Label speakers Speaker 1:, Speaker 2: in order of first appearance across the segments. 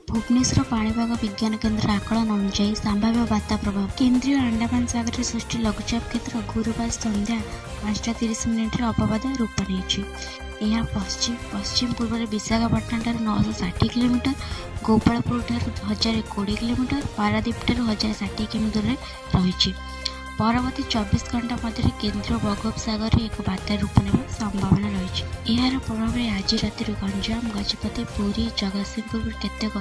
Speaker 1: भुवनेश्वर पाणीपाग विज्ञान केन्द्र आकलन अनुसार संभाव्य बात्या प्रभाव केन्द्रीय अंडमान सागर सृष्टि लघुचाप क्षेत्र गुरुवार संध्या 5:30 अपवाद रूप नहीं पश्चिम पूर्व विशाखापट्टनम 960 किलोमीटर गोपालपुर 1020 किलोमीटर पारादीप 1060 किमी दूर रही। परवर्ती 24 घंटा मध्य केन्द्रीय बंगोपसागर में एक बात्या रूप ने संभावना रही। यार प्रभाव में आज राति गंजाम गजपति पुरी जगतसिंहपुर केतेक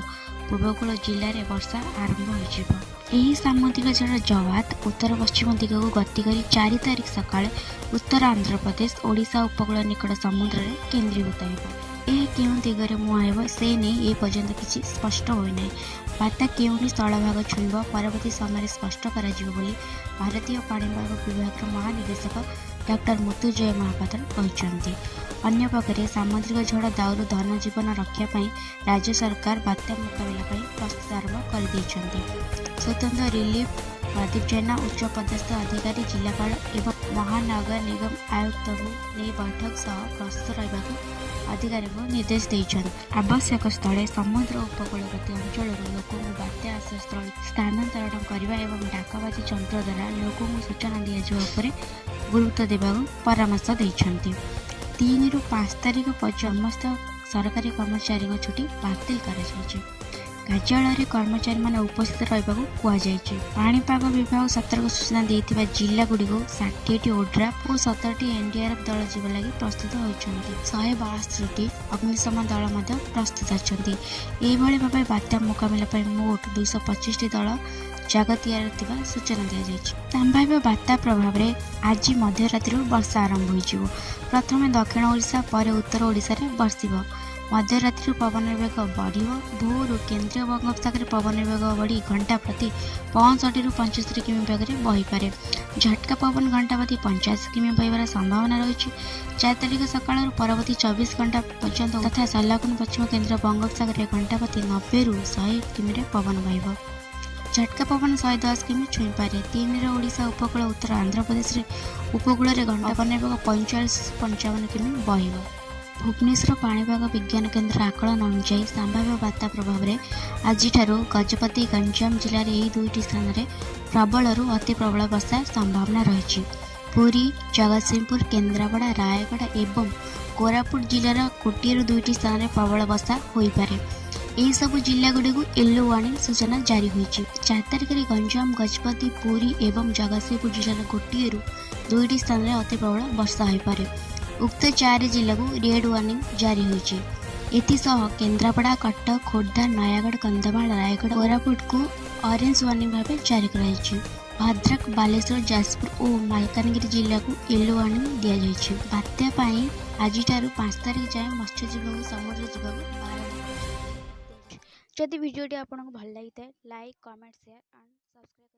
Speaker 1: पूर्वकूल जिले में वर्षा आरंभ हो सामुद्रिक झड़ जवाद उत्तर पश्चिम दिग को गति कर 4 तारिख सकाଳେ उत्तर आंध्र प्रदेश ओडिशा उपकूल निकट समुद्र में केन्द्रीभूत हो केउं दिगरे मुहाइब से नहीं पर्यंत किसी स्पष्ट होना। बात्या केउंठी स्थलभाग छुईब परवर्ती समय स्पष्ट कर भारतीय पाणीपाग विभाग महानिदेशक डॉक्टर मृत्युंजय महापात्र कहते। अन्यपक्षे सामुद्रिक झड़ दाउरू धन जीवन रक्षा राज्य सरकार बात्या मुकाबला प्रस्तुत आरंभ कर स्वतंत्र रिलीफ प्रदीप जैना उच्च पदस्थ अधिकारी जिलापाल एवं महानगर निगम आयुक्त को नहीं बैठक सह प्रस्तुत रहा अधिकारी को निर्देश देते। आवश्यक स्थले समुद्र उपकूलवर्ती अंचल लोकों बात्या आश्रयस्थल स्थानांतरण करने और डाकबाजी यंत्र द्वारा लोकों सूचना दिजापर गुरुत्व देवा परामर्श देते। 3 ରୁ 5 तारिख पर्यंत समस्त सरकारी कर्मचारी छुट्टी बातिल कर कार्यालय कर्मचारी मैंने उपस्थित रहा पाणीपाग विभाग सतर्क सूचना देता जिलागुड़ी 60टी ओड्राफ और 17टी एनडीआरएफ दल जीव लगी प्रस्तुत होती 162टी अग्निशमन दल प्रस्तुत अच्छा भाव बात्या मुकाबला मोट 225टी दल जगत सूचना दी संभाव्य बात्या प्रभाव में आज मध्यरात्रि वर्षा आरंभ हो प्रथम दक्षिण ओडिशा पर उत्तर ओडिशा रे बरसिब मध्यरात्रि पवन वेग बढ़ भोर केन्द्रीय बंगोपसागर पवन वेग बढ़ी घंटा प्रति 65 ରୁ 75 किमी वेग में बहीपे झटका पवन घंटा प्रति 85 किमी बहबार संभावना रही। 4 तारिख सकाळ परवर्ती 24 घंटा पर्यंत तथा सल्लाकुन पश्चिम केन्द्रीय बंगोपसागर घंटा प्रति 90 ରୁ 100 किमी पवन बहब झटका पवन 110 किमी छुईपे। 3 ओडिशा उपकूल उत्तर आंध्र प्रदेश उपकूल घंटा पवन वेग 45 ରୁ 55 किमी बहब। भुवनेश्वर पाणीपाग विज्ञान केन्द्र आकलन अनुसार संभाव्य बात्या प्रभाव में आज गजपति गंजाम जिले में यही 2टी स्थान में प्रबल अति प्रबल वर्षा संभावना रही। पुरी जगतसिंहपुर केन्द्रापड़ा रायगढ़ एवं कोरापुट जिलार 1 ରୁ 2टी स्थान में प्रबल वर्षा होईपारे। यह सब जिलागुड़ी को येलो वार्निंग सूचना जारी होती। 4 तारिख में गंजाम गजपति पुरी एवं जगतसिंहपुर जिलार 1 ରୁ 2टी स्थान में अति प्रबल वर्षा होईपारे। उक्त 4 जिला को रेड वार्निंग जारी होती। एसह केन्द्रापड़ा कटक खोर्धा नयागढ़ कंधमाल रायगढ़ कोरापुट को ऑरेंज वार्निंग भाव जारी कर भद्रक बालेश्वर जाजपुर और मालकानगिरी जिला को येलो वार्निंग दि जाएगी। बात्या आज 5 तारिख जाए मत्स्यजीवी समुद्र जीव जदि वीडियो आपको भल लगी like comment share and subscribe.